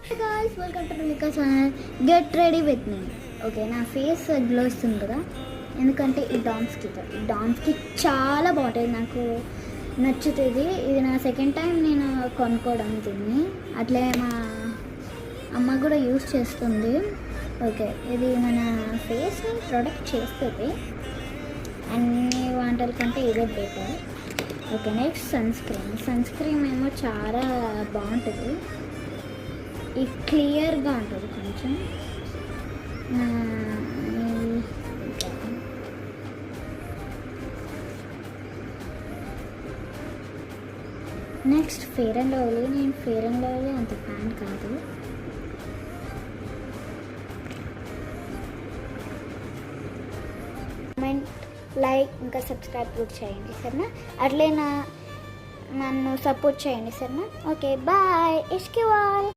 Hey guys, welcome to Mika channel. Get ready with me. Okay నా face glow వస్తుంది కదా, ఎందుకంటే ఈ డామ్స్కి చాలా బాగుంటుంది, నాకు నచ్చుతుంది. ఇది నా సెకండ్ టైం నేను కొనుక్కోవడం దీన్ని. అట్లే మా అమ్మ కూడా యూస్ చేస్తుంది. ఓకే, ఇది మన ఫేస్ని ప్రొటెక్ట్ చేస్తుంది, అన్ని వంటల కంటే ఇదే better. Okay, next sun screen ఏమో చాలా బాగుంటుంది. ఈ క్లియర్గా ఉంటుంది కొంచెం. Next fair and lovely. నేను ఫెయిర్ అండ్ లవ్లీ అంత ఫ్యాన్ కాదు. కామెంట్, లైక్ ఇంకా సబ్స్క్రైబ్ కూడా చేయండి సరేనా. అట్లే నన్ను సపోర్ట్ చేయండి సరేనా. ఓకే బాయ్, ఇష్కి వాల్.